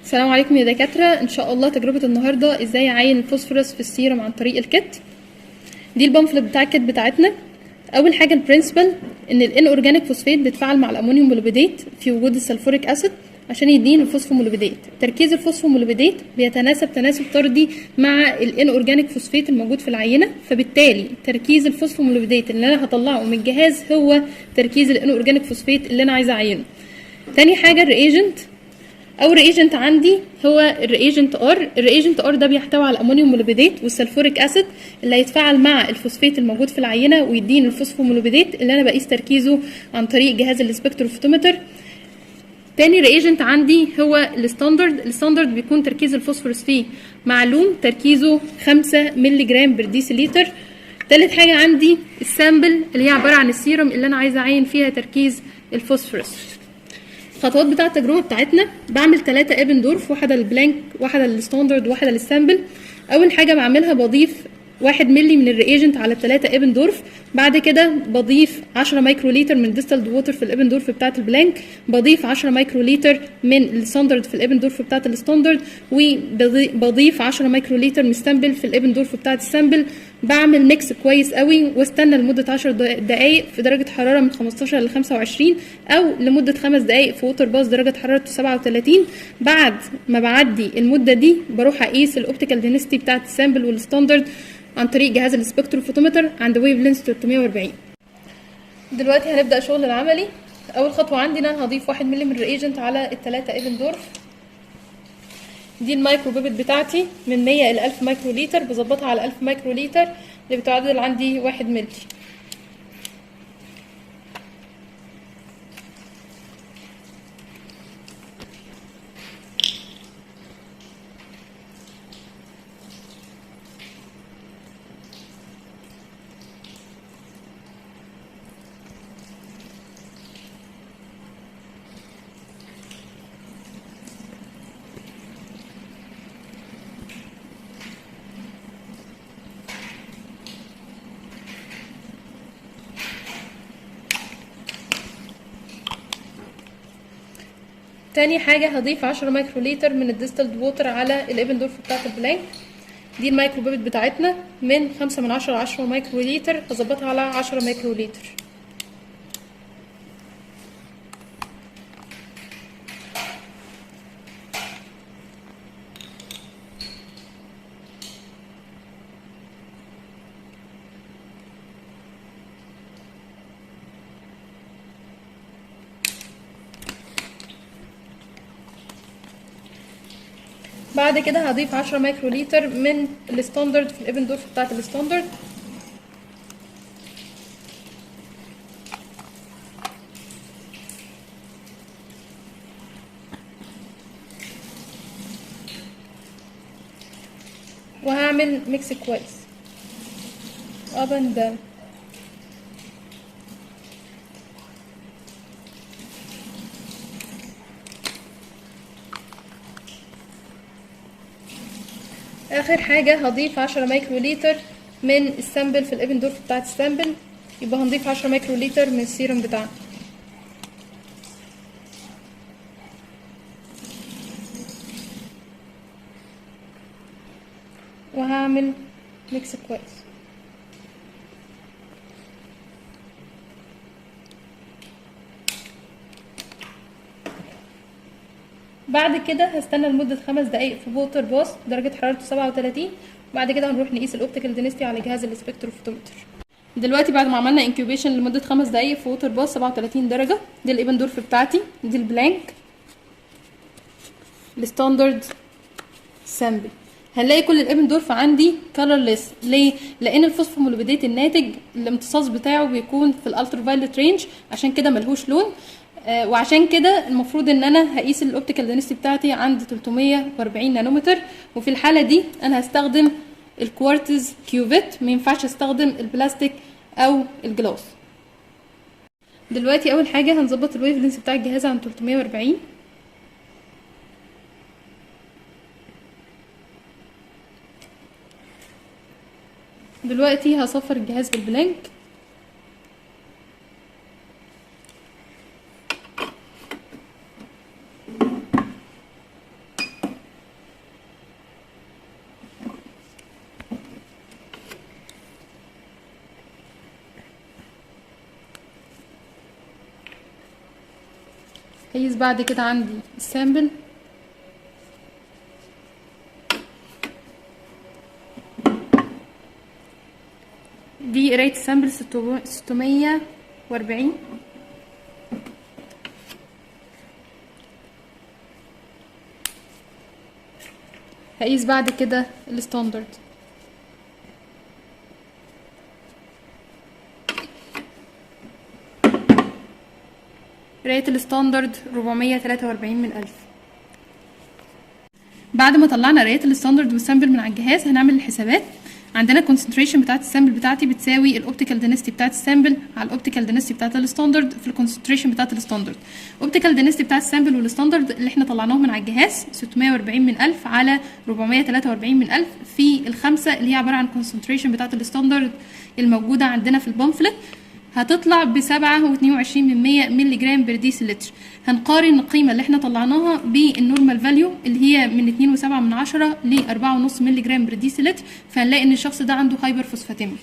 السلام عليكم يا دكاترة. ان شاء الله تجربة النهاردة ازاي اعين الفوسفورس في السيرم عن طريق الكت. دي البامفلت بتاع الكت بتاعتنا. اول حاجة البرنسبل ان الان اورجانيك فوسفات بيتفاعل مع الامونيوم مولوبيدات في وجود السلفوريك اسيد عشان يدينا الفوسفومولوبيدات. تركيز الفوسفومولوبيدات بيتناسب تناسب طردي مع الان اورجانيك فوسفات الموجود في العينة، فبالتالي تركيز الفوسفومولوبيدات اللي انا هطلعه من الجهاز هو تركيز الان اورجانيك فوسفات اللي انا عايزة اعينه. تاني حاجة الرياجنت. اول رياجنت عندي هو الرياجنت ار. الرياجنت ار ده بيحتوي على الامونيوم مولوبيدات والسلفوريك اسيد اللي هيتفاعل مع الفوسفات الموجود في العينه ويديني الفوسفومولوبيدات اللي انا بقيس تركيزه عن طريق جهاز السبكتروفوتومتر. تاني رياجنت عندي هو الستاندرد. الستاندرد بيكون تركيز الفوسفورس فيه معلوم، تركيزه 5 مللي جرام بر ديسيليتر. تالت حاجه عندي السامبل اللي هي عباره عن السيرم اللي انا عايزه اعين فيها تركيز الفوسفورس. الخطوات بتاعه التجربه بتاعتنا بعمل 3 ابندورف، واحده للبلانك واحده للستاندرد واحده للسامبل. اول حاجه بعملها بضيف 1 مللي من الرياجنت على 3 ابندورف. بعد كده بضيف 10 مايكروليتر من ديستلد ووتر في الابندورف بتاعه البلانك، بضيف 10 مايكروليتر من الستاندرد في الابندورف بتاعه الستاندرد، وبضيف 10 مايكروليتر من السامبل في الابندورف بتاعه السامبل. بعمل ميكس كويس قوي واستنى لمده 10 دقائق في درجه حراره من 15 ل 25 او لمده 5 دقائق في ووتر باص درجه حرارته 37. بعد ما بعدي المده دي بروح اقيس الاوبتيكال دينستي بتاعه السامبل والستاندرد عن طريق جهاز السبكتروفوتومتر عند ويف لينس 340. دلوقتي هنبدا شغل العملي. اول خطوه عندي ان انا هضيف 1 مللي من الرياجنت على ال3 ايفندورف. دي المايكرو بيبت بتاعتي من 100 الى 1000 مايكروليتر، بظبطها على 1000 مايكروليتر اللي بتعادل عندي 1 مللي. تاني حاجة هضيف 10 مايكروليتر من الديستلد ووتر على الابندورف بتاعت البلانك. دي المايكرو بيبت بتاعتنا من 5 من 10 ل 10 مايكروليتر، هظبطها على 10 مايكروليتر. بعد كده هضيف 10 مايكروليتر من الستاندرد في الابندورف بتاعت الستاندرد. وهعمل ميكس كويس up and down. اخر حاجه هضيف 10 مايكروليتر من السامبل في الابندورف بتاعت السامبل، يبقى هنضيف 10 مايكروليتر من السيرم بتاعنا. وهعمل ميكس كويس. بعد كده هستنى لمده 5 دقائق في ووتر باص درجه حرارته 37. وبعد كده هنروح نقيس الاوبتيكال دينستي على جهاز السبكتروفوتومتر. دلوقتي بعد ما عملنا انكيوبيشن لمده 5 دقائق في ووتر باص 37 درجه، دي الايبندورف بتاعتي، دي البلانك، الستاندرد، سامبل. هنلاقي كل الابندورف عندي كلرليس. ليه؟ لان الفوسفومولوبيدات الناتج الامتصاص بتاعه بيكون في الالترا فايلت رينج، عشان كده ملهوش لون. وعشان كده المفروض ان انا هقيس الاوبتيكال دينستي بتاعتي عند 340 نانومتر. وفي الحاله دي انا هستخدم الكوارتز كيوفيت، ما ينفعش استخدم البلاستيك او الجلاس. دلوقتي اول حاجه هنظبط الويف لينس بتاع الجهاز عند 340. دلوقتي هصفر الجهاز بالبلانك. هقيس بعد كده عندي السامبل. دي قراية السامبل 640. هقيس بعد كده الستاندرد. قراية الستاندرد 443 من 1000. بعد ما طلعنا قراية الستاندرد والسامبل من على الجهاز هنعمل الحسابات. عندنا الكونسنتريشن بتاعت السامبل بتاعتي بتساوي الاوبتيكال دينستي بتاعت السامبل على الاوبتيكال دينستي بتاعت الستاندرد في الكونسنتريشن بتاعت الستاندرد. الاوبتيكال دينستي بتاعت السامبل والستاندرد اللي احنا طلعناهم من على الجهاز 640 من 1000 على 443 من 1000 في الخمسه اللي هي عباره عن الكونسنتريشن بتاعت الستاندرد الموجوده عندنا في البامفلت، هتطلع ب7.22 مللي جرام بر ديسيلتر. هنقارن القيمه اللي احنا طلعناها بالنورمال فاليو اللي هي من 2.7 ل 4.5 مللي جرام بر ديسيلتر، فهنلاقي ان الشخص ده عنده هايبر فوسفاتيميا.